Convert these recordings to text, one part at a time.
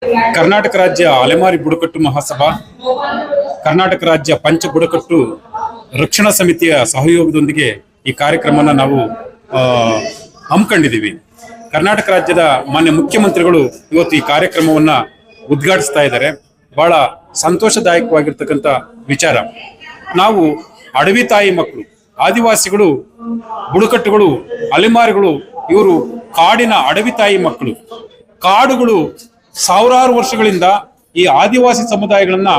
ಕರ್ನಾಟಕ ರಾಜ್ಯ ಅಲೆಮಾರಿ ಬುಡಕಟ್ಟು ಮಹಾಸಭಾ, ಕರ್ನಾಟಕ ರಾಜ್ಯ ಪಂಚ ಬುಡಕಟ್ಟು ರಕ್ಷಣಾ ಸಮಿತಿಯ ಸಹಯೋಗದೊಂದಿಗೆ ಈ ಕಾರ್ಯಕ್ರಮನ ನಾವು ಹಮ್ಮಿಕೊಂಡಿದ್ದೀವಿ. ಕರ್ನಾಟಕ ರಾಜ್ಯದ ಮಾನ್ಯ ಮುಖ್ಯಮಂತ್ರಿಗಳು ಇವತ್ತು ಈ ಕಾರ್ಯಕ್ರಮವನ್ನ ಉದ್ಘಾಟಿಸ್ತಾ ಇದ್ದಾರೆ. ಬಹಳ ಸಂತೋಷದಾಯಕವಾಗಿರ್ತಕ್ಕಂಥ ವಿಚಾರ. ನಾವು ಅಡವಿ ತಾಯಿ ಮಕ್ಕಳು, ಆದಿವಾಸಿಗಳು, ಬುಡಕಟ್ಟುಗಳು, ಅಲೆಮಾರಿಗಳು, ಇವರು ಕಾಡಿನ ಅಡವಿ ತಾಯಿ ಮಕ್ಕಳು. ಕಾಡುಗಳು ಸಾವಿರಾರು ವರ್ಷಗಳಿಂದ ಈ ಆದಿವಾಸಿ ಸಮುದಾಯಗಳನ್ನ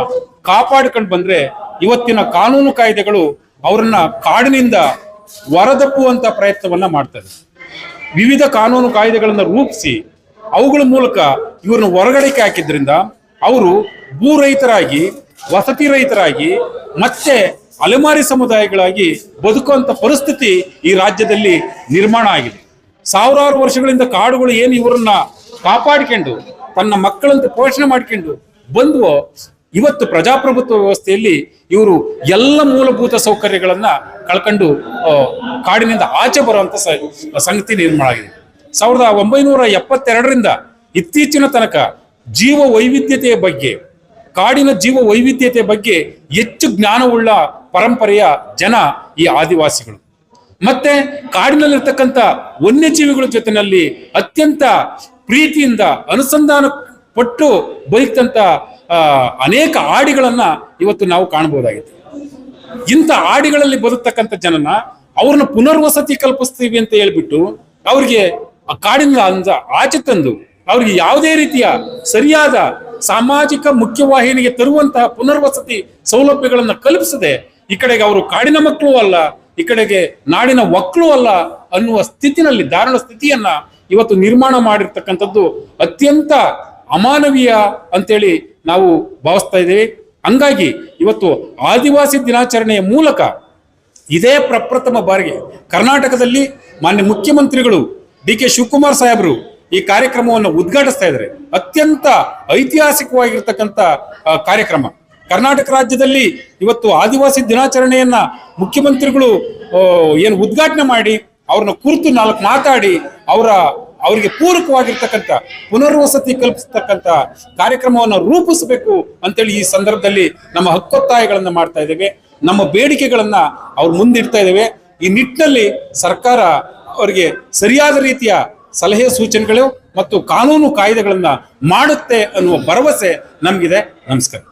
ಕಾಪಾಡಿಕೊಂಡು ಬಂದ್ರೆ ಇವತ್ತಿನ ಕಾನೂನು ಕಾಯ್ದೆಗಳು ಅವರನ್ನ ಕಾಡಿನಿಂದ ಹೊರದಪ್ಪುವಂತ ಪ್ರಯತ್ನವನ್ನ ಮಾಡ್ತಾರೆ. ವಿವಿಧ ಕಾನೂನು ಕಾಯ್ದೆಗಳನ್ನ ರೂಪಿಸಿ ಅವುಗಳ ಮೂಲಕ ಇವ್ರನ್ನ ಹೊರಗಡೆಗೆ ಹಾಕಿದ್ರಿಂದ ಅವರು ಭೂ ರೈತರಾಗಿ, ವಸತಿ ರೈತರಾಗಿ, ಮತ್ತೆ ಅಲೆಮಾರಿ ಸಮುದಾಯಗಳಾಗಿ ಬದುಕುವಂತ ಪರಿಸ್ಥಿತಿ ಈ ರಾಜ್ಯದಲ್ಲಿ ನಿರ್ಮಾಣ ಆಗಿದೆ. ಸಾವಿರಾರು ವರ್ಷಗಳಿಂದ ಕಾಡುಗಳು ಏನು ಇವರನ್ನ ಕಾಪಾಡಿಕೊಂಡು ತನ್ನ ಮಕ್ಕಳಂತೆ ಪೋಷಣೆ ಮಾಡ್ಕೊಂಡು ಬಂದು ಇವತ್ತು ಪ್ರಜಾಪ್ರಭುತ್ವ ವ್ಯವಸ್ಥೆಯಲ್ಲಿ ಇವರು ಎಲ್ಲ ಮೂಲಭೂತ ಸೌಕರ್ಯಗಳನ್ನ ಕಳ್ಕೊಂಡು ಕಾಡಿನಿಂದ ಆಚೆ ಬರುವಂತ ಸಂಗತಿ ನಿರ್ಮಾಣ ಆಗಿದೆ. 1972ರಿಂದ ಇತ್ತೀಚಿನ ತನಕ ಜೀವ ವೈವಿಧ್ಯತೆಯ ಬಗ್ಗೆ, ಕಾಡಿನ ಜೀವ ವೈವಿಧ್ಯತೆಯ ಬಗ್ಗೆ ಹೆಚ್ಚು ಜ್ಞಾನವುಳ್ಳ ಪರಂಪರೆಯ ಜನ ಈ ಆದಿವಾಸಿಗಳು. ಮತ್ತೆ ಕಾಡಿನಲ್ಲಿರ್ತಕ್ಕಂಥ ವನ್ಯಜೀವಿಗಳ ಜೊತೆನಲ್ಲಿ ಅತ್ಯಂತ ಪ್ರೀತಿಯಿಂದ ಅನುಸಂಧಾನ ಪಟ್ಟು ಬದುಕಂತ ಅನೇಕ ಆಡಿಗಳನ್ನ ಇವತ್ತು ನಾವು ಕಾಣಬಹುದಾಗಿದೆ. ಇಂಥ ಆಡಿಗಳಲ್ಲಿ ಬದುಕ್ತಕ್ಕಂಥ ಜನನ ಅವ್ರನ್ನ ಪುನರ್ವಸತಿ ಕಲ್ಪಿಸ್ತೀವಿ ಅಂತ ಹೇಳ್ಬಿಟ್ಟು ಅವ್ರಿಗೆ ಕಾಡಿನ ಆಚೆ ತಂದು ಅವ್ರಿಗೆ ಯಾವುದೇ ರೀತಿಯ ಸರಿಯಾದ ಸಾಮಾಜಿಕ ಮುಖ್ಯವಾಹಿನಿಗೆ ತರುವಂತಹ ಪುನರ್ವಸತಿ ಸೌಲಭ್ಯಗಳನ್ನ ಕಲ್ಪಿಸದೆ ಈ ಕಡೆಗೆ ಅವರು ಕಾಡಿನ ಮಕ್ಕಳು ಅಲ್ಲ, ಈ ಕಡೆಗೆ ನಾಡಿನ ಒಕ್ಕಳು ಅಲ್ಲ ಅನ್ನುವ ಸ್ಥಿತಿನಲ್ಲಿ, ದಾರುಣ ಸ್ಥಿತಿಯನ್ನ ಇವತ್ತು ನಿರ್ಮಾಣ ಮಾಡಿರ್ತಕ್ಕಂಥದ್ದು ಅತ್ಯಂತ ಅಮಾನವೀಯ ಅಂತೇಳಿ ನಾವು ಭಾವಿಸ್ತಾ ಇದ್ದೇವೆ. ಹಂಗಾಗಿ ಇವತ್ತು ಆದಿವಾಸಿ ದಿನಾಚರಣೆಯ ಮೂಲಕ ಇದೇ ಪ್ರಪ್ರಥಮ ಬಾರಿಗೆ ಕರ್ನಾಟಕದಲ್ಲಿ ಮಾನ್ಯ ಮುಖ್ಯಮಂತ್ರಿಗಳು ಡಿ.ಕೆ. ಶಿವಕುಮಾರ್ ಸಾಹೇಬರು ಈ ಕಾರ್ಯಕ್ರಮವನ್ನು ಉದ್ಘಾಟಿಸ್ತಾ ಇದ್ದಾರೆ. ಅತ್ಯಂತ ಐತಿಹಾಸಿಕವಾಗಿರ್ತಕ್ಕಂಥ ಕಾರ್ಯಕ್ರಮ. ಕರ್ನಾಟಕ ರಾಜ್ಯದಲ್ಲಿ ಇವತ್ತು ಆದಿವಾಸಿ ದಿನಾಚರಣೆಯನ್ನ ಮುಖ್ಯಮಂತ್ರಿಗಳು ಏನು ಉದ್ಘಾಟನೆ ಮಾಡಿ ಅವ್ರನ್ನ ಕುರಿತು 4 ಮಾತಾಡಿ ಅವರಿಗೆ ಪೂರಕವಾಗಿರ್ತಕ್ಕಂಥ ಪುನರ್ವಸತಿ ಕಲ್ಪಿಸ್ತಕ್ಕಂಥ ಕಾರ್ಯಕ್ರಮವನ್ನು ರೂಪಿಸಬೇಕು ಅಂತೇಳಿ ಈ ಸಂದರ್ಭದಲ್ಲಿ ನಮ್ಮ ಹಕ್ಕೊತ್ತಾಯಗಳನ್ನ ಮಾಡ್ತಾ ಇದ್ದೇವೆ. ನಮ್ಮ ಬೇಡಿಕೆಗಳನ್ನ ಅವ್ರು ಮುಂದಿಡ್ತಾ ಇದ್ದೇವೆ. ಈ ನಿಟ್ಟಿನಲ್ಲಿ ಸರ್ಕಾರ ಅವರಿಗೆ ಸರಿಯಾದ ರೀತಿಯ ಸಲಹೆ ಸೂಚನೆಗಳು ಮತ್ತು ಕಾನೂನು ಕಾಯ್ದೆಗಳನ್ನ ಮಾಡುತ್ತೆ ಅನ್ನುವ ಭರವಸೆ ನಮಗಿದೆ. ನಮಸ್ಕಾರ.